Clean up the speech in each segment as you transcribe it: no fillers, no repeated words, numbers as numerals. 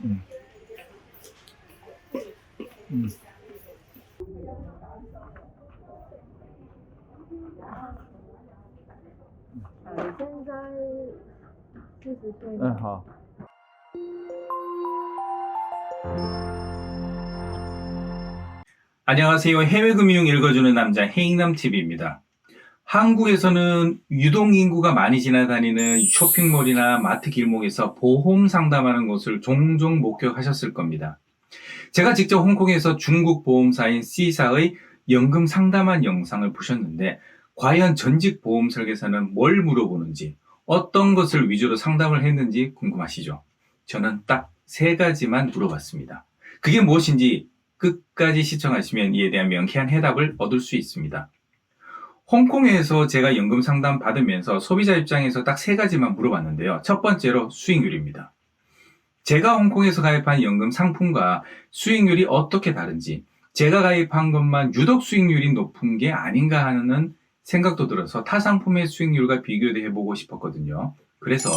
음. 음. 네, 好。 안녕하세요. 해외금융 읽어주는 남자 해잉남TV입니다. 한국에서는 유동인구가 많이 지나다니는 쇼핑몰이나 마트 길목에서 보험 상담하는 곳을 종종 목격하셨을 겁니다. 제가 직접 홍콩에서 중국 보험사인 C사의 연금 상담한 영상을 보셨는데, 과연 전직 보험 설계사는 뭘 물어보는지, 어떤 것을 위주로 상담을 했는지 궁금하시죠? 저는 딱 3가지만 물어봤습니다. 그게 무엇인지 끝까지 시청하시면 이에 대한 명쾌한 해답을 얻을 수 있습니다. 홍콩에서 제가 연금 상담 받으면서 소비자 입장에서 딱 3가지만 물어봤는데요. 첫 번째로 수익률입니다. 제가 홍콩에서 가입한 연금 상품과 수익률이 어떻게 다른지, 제가 가입한 것만 유독 수익률이 높은 게 아닌가 하는 생각도 들어서 타 상품의 수익률과 비교도 해보고 싶었거든요. 그래서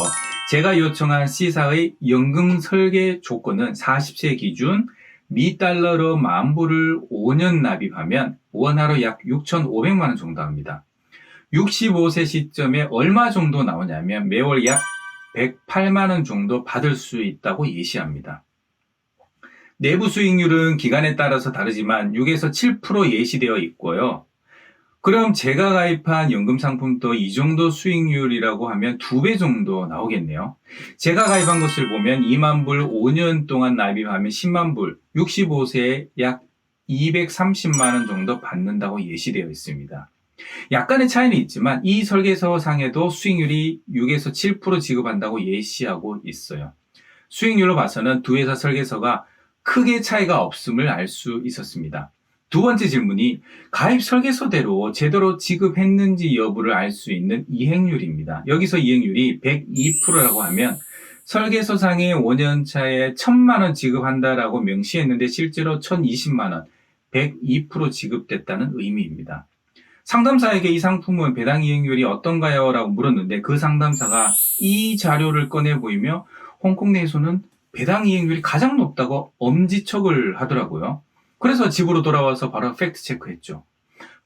제가 요청한 C사의 연금 설계 조건은 40세 기준 미 달러로 10,000불을 5년 납입하면 원화로 약 6,500만 원 정도 합니다. 65세 시점에 얼마 정도 나오냐면 매월 약 108만 원 정도 받을 수 있다고 예시합니다. 내부 수익률은 기간에 따라서 다르지만 6에서 7% 예시되어 있고요. 그럼 제가 가입한 연금 상품도 이 정도 수익률이라고 하면 2배 정도 나오겠네요. 제가 가입한 것을 보면 2만 불 5년 동안 납입하면 10만 불, 65세에 약 230만 원 정도 받는다고 예시되어 있습니다. 약간의 차이는 있지만 이 설계서상에도 수익률이 6에서 7% 지급한다고 예시하고 있어요. 수익률로 봐서는 두 회사 설계서가 크게 차이가 없음을 알 수 있었습니다. 두 번째 질문이 가입 설계서대로 제대로 지급했는지 여부를 알 수 있는 이행률입니다. 여기서 이행률이 102%라고 하면 설계서상의 5년차에 1,000만 원 지급한다라고 명시했는데 실제로 1,020만 원, 102% 지급됐다는 의미입니다. 상담사에게 이 상품은 배당 이행률이 어떤가요? 라고 물었는데 그 상담사가 이 자료를 꺼내 보이며 홍콩 내에서는 배당 이행률이 가장 높다고 엄지척을 하더라고요. 그래서 집으로 돌아와서 바로 팩트 체크했죠.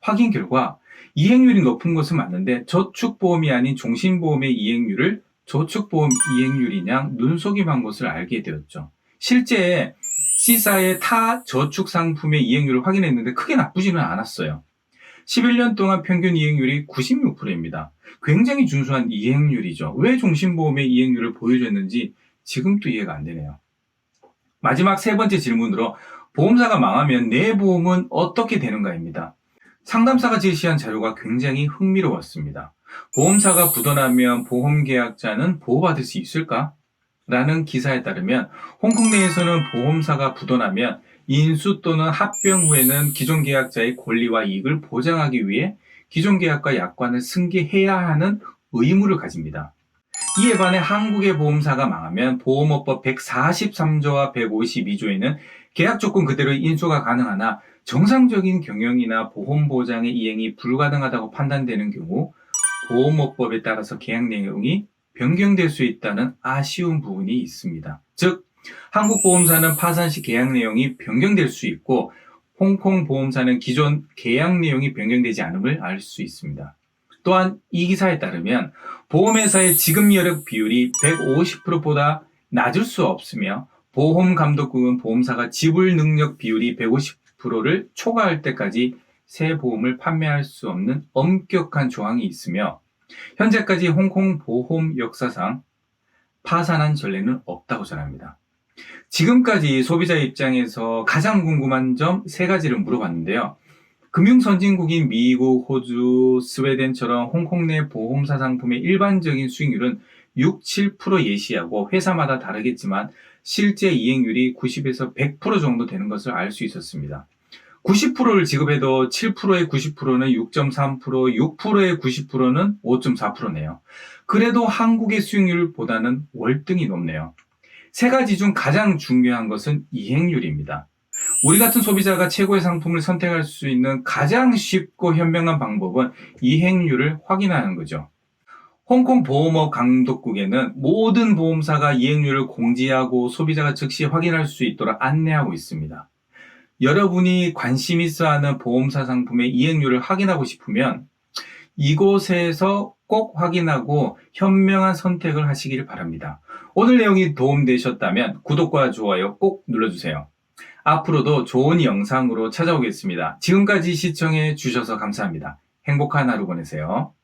확인 결과 이행률이 높은 것은 맞는데 저축보험이 아닌 종신보험의 이행률을 저축보험 이행률이냐 눈속임한 것을 알게 되었죠. 실제 C사의 타 저축상품의 이행률을 확인했는데 크게 나쁘지는 않았어요. 11년 동안 평균 이행률이 96%입니다. 굉장히 준수한 이행률이죠. 왜 종신보험의 이행률을 보여줬는지 지금도 이해가 안 되네요. 마지막 3번째 질문으로 보험사가 망하면 내 보험은 어떻게 되는가입니다. 상담사가 제시한 자료가 굉장히 흥미로웠습니다. 보험사가 부도나면 보험계약자는 보호받을 수 있을까? 라는 기사에 따르면 홍콩 내에서는 보험사가 부도나면 인수 또는 합병 후에는 기존 계약자의 권리와 이익을 보장하기 위해 기존 계약과 약관을 승계해야 하는 의무를 가집니다. 이에 반해 한국의 보험사가 망하면 보험업법 143조와 152조에는 계약 조건 그대로의 인수가 가능하나 정상적인 경영이나 보험 보장의 이행이 불가능하다고 판단되는 경우 보험업법에 따라서 계약 내용이 변경될 수 있다는 아쉬운 부분이 있습니다. 즉, 한국 보험사는 파산 시 계약 내용이 변경될 수 있고 홍콩 보험사는 기존 계약 내용이 변경되지 않음을 알 수 있습니다. 또한 이 기사에 따르면 보험회사의 지급 여력 비율이 150%보다 낮을 수 없으며 보험감독국은 보험사가 지불 능력 비율이 150%를 초과할 때까지 새 보험을 판매할 수 없는 엄격한 조항이 있으며 현재까지 홍콩 보험 역사상 파산한 전례는 없다고 전합니다. 지금까지 소비자 입장에서 가장 궁금한 점 3가지를 물어봤는데요. 금융선진국인 미국, 호주, 스웨덴처럼 홍콩 내 보험사 상품의 일반적인 수익률은 6, 7% 예시하고 회사마다 다르겠지만 실제 이행률이 90에서 100% 정도 되는 것을 알 수 있었습니다. 90%를 지급해도 7%의 90%는 6.3%, 6%의 90%는 5.4%네요. 그래도 한국의 수익률보다는 월등히 높네요. 3가지 중 가장 중요한 것은 이행률입니다. 우리 같은 소비자가 최고의 상품을 선택할 수 있는 가장 쉽고 현명한 방법은 이행률을 확인하는 거죠. 홍콩 보험업 강독국에는 모든 보험사가 이행률을 공지하고 소비자가 즉시 확인할 수 있도록 안내하고 있습니다. 여러분이 관심 있어 하는 보험사 상품의 이행률을 확인하고 싶으면 이곳에서 꼭 확인하고 현명한 선택을 하시길 바랍니다. 오늘 내용이 도움되셨다면 구독과 좋아요 꼭 눌러주세요. 앞으로도 좋은 영상으로 찾아오겠습니다. 지금까지 시청해 주셔서 감사합니다. 행복한 하루 보내세요.